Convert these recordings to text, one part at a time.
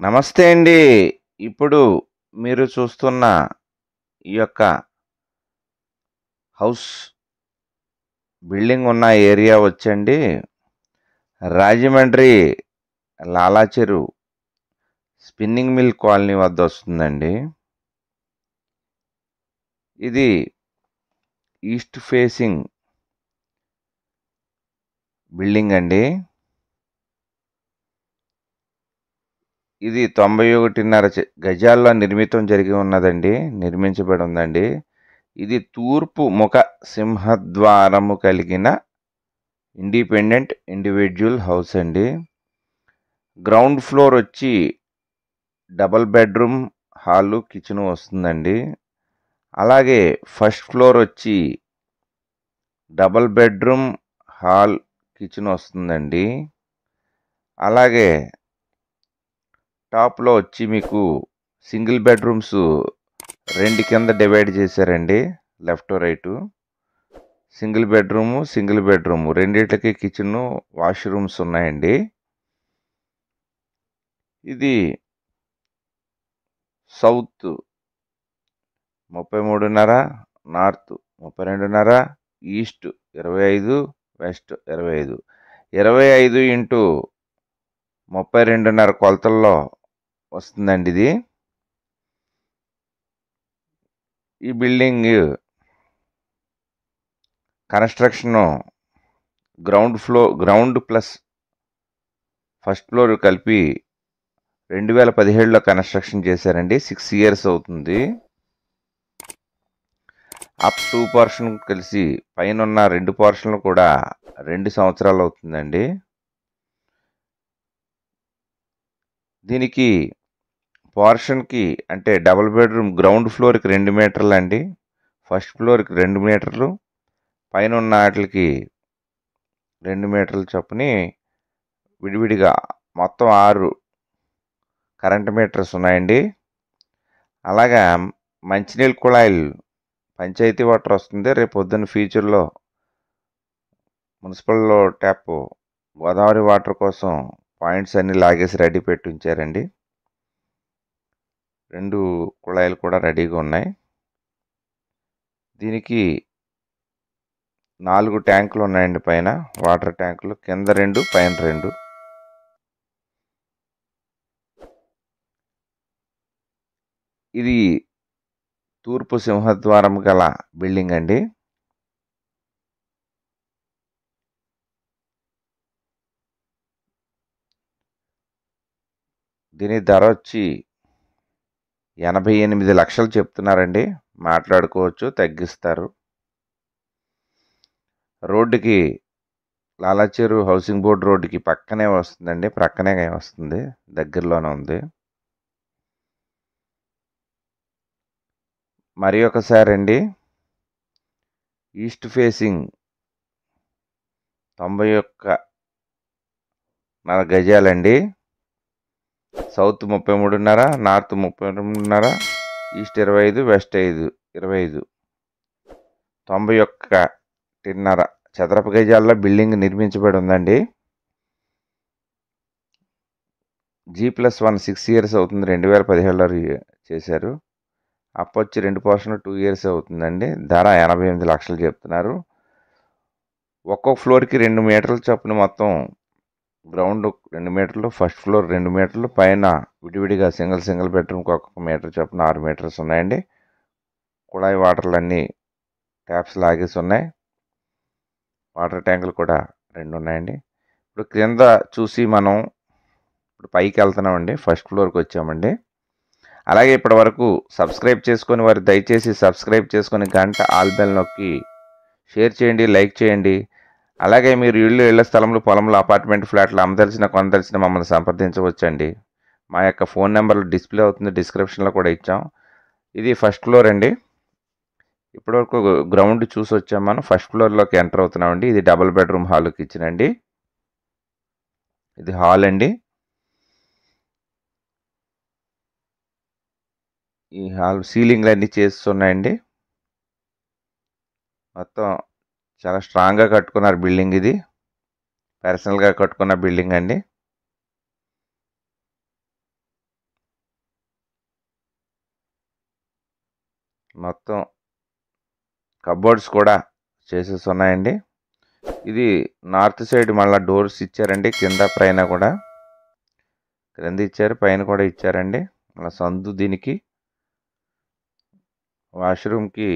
నమస్తే అండి. ఇప్పుడు మీరు చూస్తున్న ఈ యొక్క హౌస్ బిల్డింగ్ ఉన్న ఏరియా వచ్చండి Rajahmundry Lalacheru spinning mill colony వద్ద వస్తుందండి. ఇది ఈస్ట్ ఫేసింగ్ బిల్డింగ్ అండి. ఇది 91.5 గజాల్లో నిర్మించబడి ఉందండి. ఇది తూర్పు ముఖ సింహద్వారము కలిగిన ఇండిపెండెంట్ ఇండివిజువల్ హౌస్ అండి. గ్రౌండ్ ఫ్లోర్ వచ్చి డబల్ బెడ్రూమ్ హాలు కిచెన్ వస్తుందండి. అలాగే ఫస్ట్ ఫ్లోర్ వచ్చి డబల్ బెడ్రూమ్ హాల్ కిచెన్ వస్తుందండి. అలాగే టాప్లో వచ్చి మీకు సింగిల్ బెడ్రూమ్స్ 2 కింద డివైడ్ చేశారండి. లెఫ్ట్ రైటు సింగిల్ బెడ్రూము రెండిట్లకి కిచెను వాష్రూమ్స్ ఉన్నాయండి. ఇది south 33.5, north 32.5, east 25, west 25, 25 into 32.5 కొలతల్లో వస్తుందండి ఇది. ఈ building construction ground plus first floor కలిపి 2017లో కన్స్ట్రక్షన్ చేశారండి. 6 ఇయర్స్ అవుతుంది. అప్ 2 పోర్షన్ కలిసి పైన ఉన్న 2 పోర్షన్లు కూడా 2 సంవత్సరాలు అవుతుందండి. దీనికి పోర్షన్కి అంటే డబుల్ బెడ్రూమ్ గ్రౌండ్ ఫ్లోర్కి 2 మీటర్లు అండి, ఫస్ట్ ఫ్లోర్కి 2 మీటర్లు, పైన ఉన్న వాటికి 2 మీటర్ల చొప్పుని విడివిడిగా మొత్తం 6 కరెంట్ మీటర్స్ ఉన్నాయండి. అలాగా మంచినీళ్ళ కుళాయిలు పంచాయతీ వాటర్ వస్తుంది. రేపు పొద్దున్న ఫ్యూచర్లో మున్సిపల్ ట్యాప్ గోదావరి వాటర్ కోసం పాయింట్స్ అన్నీ లాగేసి రెడీ పెట్టి ఉంచారండి. 2 కుళాయిలు కూడా రెడీగా ఉన్నాయి. దీనికి 4 ట్యాంకులు ఉన్నాయండి. పైన వాటర్ ట్యాంకులు, కింద 2, పైన 2. ఇది తూర్పు సింహద్వారం గల బిల్డింగ్ అండి. దీని ధర వచ్చి 88 లక్షలు చెప్తున్నారండి. మాట్లాడుకోవచ్చు, తగ్గిస్తారు. రోడ్డుకి లాలాచెరు హౌసింగ్ బోర్డు రోడ్డుకి ప్రక్కనే వస్తుంది, దగ్గరలోనే ఉంది. మరి ఒకసారి అండి, ఈస్ట్ ఫేసింగ్ 91.5 గజాలండి. సౌత్ 33.5, నార్త్ 32.5, ఈస్ట్ 25, వెస్ట్ 25, 91.5 చదరపు గజాల్లో బిల్డింగ్ నిర్మించబడి ఉందండి. G+1 6 ఇయర్స్ అవుతుంది. 2017లో చేశారు. వచ్చి 2 పోర్షన్ 2 ఇయర్స్ అవుతుందండి. ధర 88 లక్షలు చెప్తున్నారు. ఒక్కొక్క ఫ్లోర్కి 2 మీటర్ల చొప్పున మొత్తం గ్రౌండ్ 2 మీటర్లు, ఫస్ట్ ఫ్లోర్ 2 మీటర్లు, పైన విడివిడిగా సింగిల్ బెడ్రూమ్కి ఒక్కొక్క మీటర్ చొప్పున 6 మీటర్స్ ఉన్నాయండి. కుళాయి వాటర్లు అన్నీ ట్యాప్స్ లాగేసి ఉన్నాయి. వాటర్ ట్యాంకులు కూడా 2 ఉన్నాయండి. ఇప్పుడు క్రింద చూసి మనం ఇప్పుడు పైకి వెళ్తున్నామండి. ఫస్ట్ ఫ్లోర్కి వచ్చామండి. అలాగే ఇప్పటి వరకు సబ్స్క్రైబ్ చేసుకొని వారు దయచేసి సబ్స్క్రైబ్ చేసుకొని గంట ఆల్ బెల్ నొక్కి షేర్ చేయండి, లైక్ చేయండి. అలాగే మీరు ఇళ్ల స్థలంలో, పొలంలో, అపార్ట్మెంట్ ఫ్లాట్లు కొనదలిసిన మమ్మల్ని సంప్రదించవచ్చండి. మా యొక్క ఫోన్ నెంబర్లు డిస్ప్లే అవుతుంది, డిస్క్రిప్షన్లో కూడా ఇచ్చాం. ఇది ఫస్ట్ ఫ్లోర్ అండి. ఇప్పటివరకు గ్రౌండ్ చూసి వచ్చాం మనం. ఫస్ట్ ఫ్లోర్లోకి ఎంటర్ అవుతున్నామండి. ఇది డబుల్ బెడ్రూమ్ హాల్ కిచెన్ అండి. ఇది హాల్ అండి. ఈ హాల్ సీలింగ్లు అన్నీ చేస్తున్నాయండి. మొత్తం చాలా స్ట్రాంగ్గా కట్టుకున్నారు బిల్డింగ్. ఇది పర్సనల్గా కట్టుకున్న బిల్డింగ్ అండి. మొత్తం కబోర్డ్స్ కూడా చేసేసి ఉన్నాయండి. ఇది నార్త్ సైడ్ మళ్ళీ డోర్స్ ఇచ్చారండి. కింద పైన కూడా, క్రింద ఇచ్చారు, పైన కూడా ఇచ్చారండి. మళ్ళీ సందు దీనికి వాష్రూమ్కి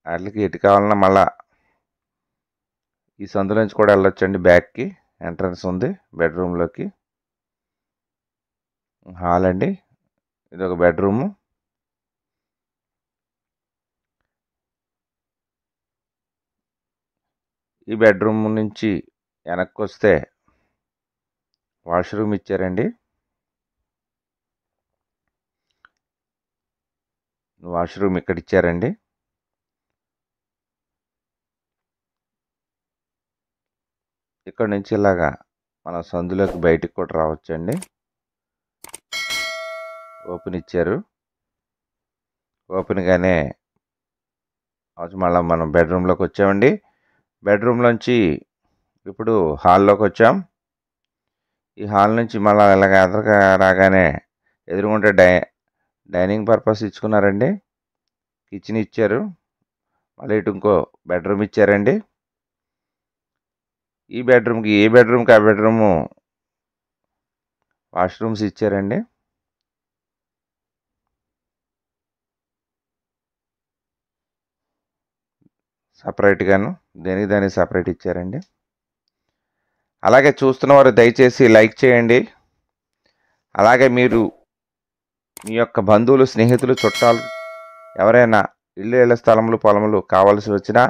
వాటికి ఎటు కావాలన్నా మళ్ళా ఈ సందులోంచి కూడా వెళ్ళొచ్చండి. బ్యాక్కి ఎంట్రన్స్ ఉంది బెడ్రూమ్లోకి. హాల్ అండి, ఇది ఒక బెడ్రూము. ఈ బెడ్రూమ్ నుంచి వెనక్కి వస్తే వాష్రూమ్ ఇచ్చారండి. వాష్రూమ్ ఇక్కడ ఇచ్చారండి. ఇక్కడ నుంచి ఇలాగా మనం సందులోకి బయటికి కూడా రావచ్చండి. ఓపెన్ ఇచ్చారు. ఓపెన్గానే మళ్ళీ మనం బెడ్రూమ్లోకి వచ్చామండి. బెడ్రూమ్లోంచి ఇప్పుడు హాల్లోకి వచ్చాం. ఈ హాల్ నుంచి మళ్ళీ ఇలాగ ఎదురుగా రాగానే ఎదురుగుంటే డైనింగ్ పర్పస్ ఇచ్చుకున్నారండి. కిచెన్ ఇచ్చారు. మళ్ళీ ఇటు ఇంకో బెడ్రూమ్ ఇచ్చారండి. ఈ బెడ్రూమ్కి ఏ బెడ్రూమ్కి ఆ బెడ్రూము వాష్రూమ్స్ ఇచ్చారండి. సపరేట్గాను దానికి సపరేట్ ఇచ్చారండి. అలాగే చూస్తున్నవారు దయచేసి లైక్ చేయండి. అలాగే మీరు మీ యొక్క బంధువులు, స్నేహితులు, చుట్టాలు ఎవరైనా ఇళ్ళ స్థలములు, పొలములు కావాల్సి వచ్చినా,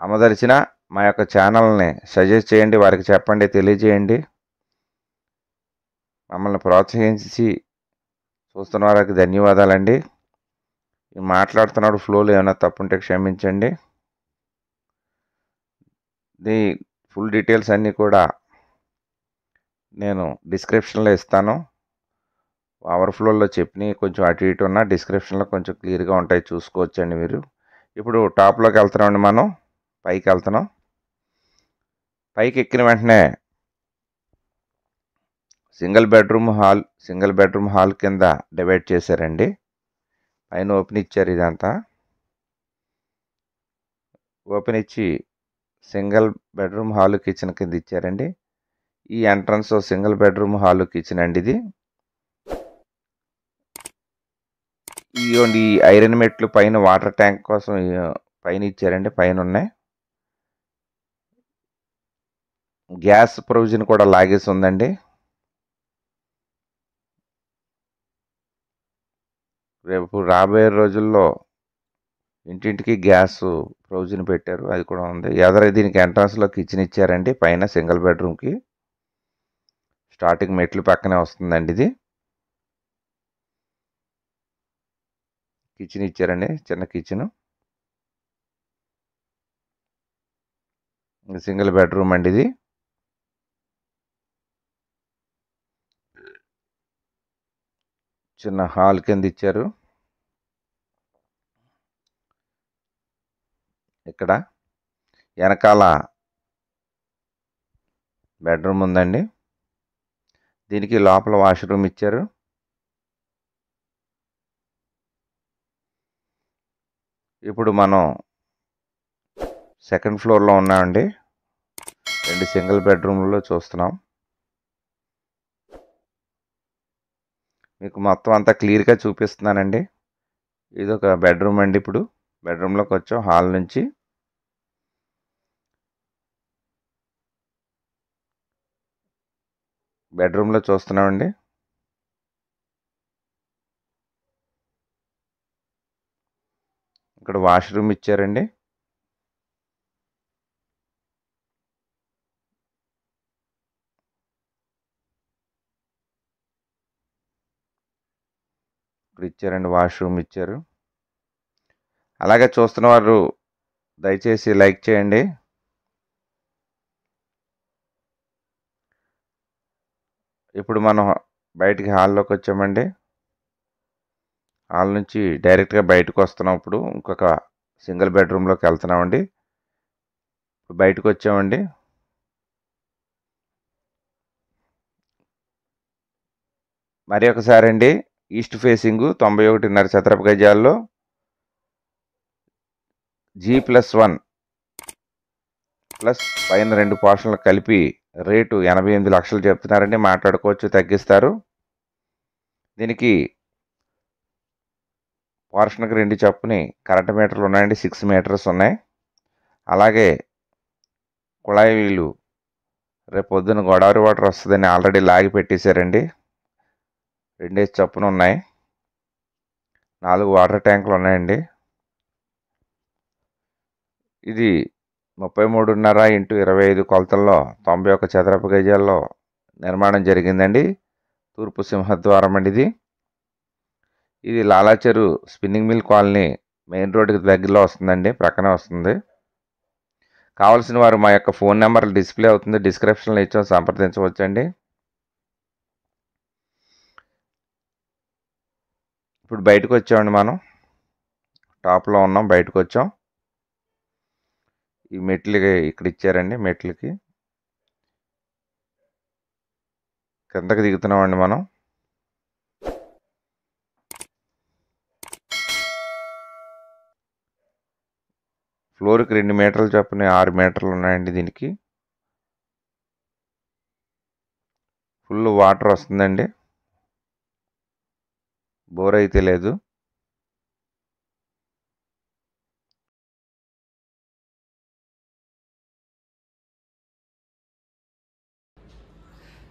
అమ్మదలిచినా మా యొక్క ఛానల్ని సజెస్ట్ చేయండి. వారికి చెప్పండి, తెలియజేయండి. మమ్మల్ని ప్రోత్సహించి చూస్తున్న వారికి ధన్యవాదాలండి. మాట్లాడుతున్నాడు ఫ్లోలో ఏమైనా తప్పుంటే క్షమించండి. దీ ఫుల్ డీటెయిల్స్ అన్నీ కూడా నేను డిస్క్రిప్షన్లో ఇస్తాను. ఓవర్ఫ్లోలో చెప్పినవి కొంచెం అటు ఇటు ఉన్న డిస్క్రిప్షన్లో కొంచెం క్లియర్గా ఉంటాయి, చూసుకోవచ్చండి మీరు. ఇప్పుడు టాప్లోకి వెళ్తున్నామండి. మనం పైకి వెళ్తున్నాం. పైకి ఎక్కిన వెంటనే సింగిల్ బెడ్రూమ్ హాల్ కింద డివైడ్ చేశారండి. పైన ఓపెన్ ఇచ్చారు. ఇదంతా ఓపెన్ ఇచ్చి సింగిల్ బెడ్రూమ్ హాల్ కిచెన్ కింద ఇచ్చారండి. ఈ entrance single bedroom hall kitchen అండి. ఇది ఈ ఐరన్ మెట్లు పైన వాటర్ ట్యాంక్ కోసం పైన ఇచ్చారండి. పైన ఉన్నాయి. గ్యాస్ ప్రొవిజన్ కూడా లాగేసి ఉందండి. రేపు రాబోయే రోజుల్లో ఇంటింటికి గ్యాస్ ప్రొవిజన్ పెట్టారు, అది కూడా ఉంది. దీనికి ఎంట్రన్స్లో కిచెన్ ఇచ్చారండి. పైన సింగిల్ బెడ్రూమ్కి స్టార్టింగ్ మెట్లు పక్కనే వస్తుందండి. ఇది కిచెన్ ఇచ్చారండి, చిన్న కిచెన్. సింగిల్ బెడ్రూమ్ అండి. ఇది చిన్న హాల్ కింద ఇచ్చారు. ఇక్కడ వెనకాల బెడ్రూమ్ ఉందండి. దీనికి లోపల వాష్రూమ్ ఇచ్చారు. ఇప్పుడు మనం సెకండ్ ఫ్లోర్లో ఉన్నామండి. 2 సింగిల్ బెడ్రూమ్లలో చూస్తున్నాం. మీకు మొత్తం అంతా క్లియర్గా చూపిస్తున్నానండి. ఇది ఒక బెడ్రూమ్ అండి. ఇప్పుడు బెడ్రూమ్లోకి వచ్చాం. హాల్ నుంచి బెడ్రూమ్లో చూస్తున్నామండి. ఇక్కడ వాష్రూమ్ ఇచ్చారండి. ఇక్కడ ఇచ్చారండి, వాష్రూమ్ ఇచ్చారు. అలాగే చూస్తున్న వారు దయచేసి లైక్ చేయండి. ఇప్పుడు మనం బయటికి హాల్లోకి వచ్చామండి. హాల్ నుంచి డైరెక్ట్గా బయటకు వస్తున్నాం. ఇప్పుడు ఇంకొక సింగిల్ బెడ్రూమ్లోకి వెళ్తున్నామండి. బయటకు వచ్చామండి. మరి ఒకసారి అండి, ఈస్ట్ ఫేసింగు 91.5 చదరపు గజాల్లో G+1 ప్లస్ పైన 2 పోర్షన్లు కలిపి రేటు 88 లక్షలు చెప్తున్నారండి. మాట్లాడుకోవచ్చు, తగ్గిస్తారు. దీనికి పోర్షన్కి 2 చొప్పుని కరెంట్ మీటర్లు ఉన్నాయండి. 6 మీటర్స్ ఉన్నాయి. అలాగే కుళాయి వీళ్ళు రేపు పొద్దున గోదావరి వాటర్ వస్తుందని ఆల్రెడీ లాగి పెట్టేశారండి. 2 చొప్పున ఉన్నాయి. 4 వాటర్ ట్యాంకులు ఉన్నాయండి. ఇది 33.5 x 25 కొలతల్లో 91 చదరపు గజాల్లో నిర్మాణం జరిగిందండి. తూర్పు సింహద్వారం అండి ఇది. ఇది Lalacheru spinning mill colony main రోడ్డుకి దగ్గరలో వస్తుందండి, ప్రక్కనే వస్తుంది. కావాల్సిన వారు మా యొక్క ఫోన్ నెంబర్ డిస్ప్లే అవుతుంది, డిస్క్రిప్షన్లో ఇచ్చాం, సంప్రదించవచ్చండి. ఇప్పుడు బయటకు వచ్చామండి, మనం టాప్లో ఉన్నాం, బయటకు వచ్చాం. ఈ మెట్లకి ఇక్కడ ఇచ్చారండి. మెట్లకి కిందకి దిగుతున్నామండి మనం. ఫ్లోర్కి 2 మీటర్లు చొప్పున 6 మీటర్లు ఉన్నాయండి. దీనికి ఫుల్ వాటర్ వస్తుందండి. బోర్ అయితే లేదు.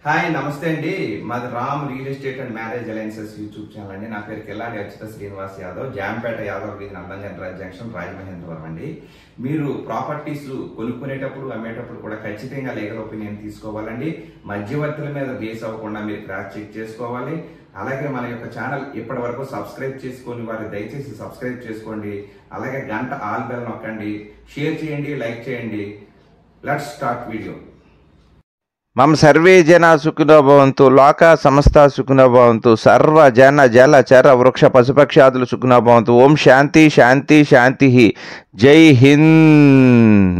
హాయ్, నమస్తే అండి. మాది Ram real estate and marriage alliances YouTube channel అండి. నా పేరు కిల్లాడి అచ్యుత శ్రీనివాస్ యాదవ్, జాంపేట యాదవ్ వీధి నందంగన్ జంక్షన్, రాజమహేంద్రవరం అండి. మీరు ప్రాపర్టీస్ కొనుక్కునేటప్పుడు అమ్మేటప్పుడు కూడా ఖచ్చితంగా లీగల్ ఒపీనియన్ తీసుకోవాలండి. మధ్యవర్తుల మీద బేస్ అవ్వకుండా మీరు క్రాస్ చెక్ చేసుకోవాలి. అలాగే మన యొక్క ఛానల్ ఇప్పటి వరకు సబ్స్క్రైబ్ చేసుకొని వారు దయచేసి సబ్స్క్రైబ్ చేసుకోండి. అలాగే గంట ఆల్ బెల్ నొక్కండి, షేర్ చేయండి, లైక్ చేయండి. Let's start video. మమ సర్వే జన సుఖినో భవంతు, లోకా సమస్త సుఖినో భవంతు, సర్వ జన జల చర వృక్ష పశుపక్షాదులు సుఖినో భవంతు. ఓం శాంతి శాంతి శాంతి. జై హింద్.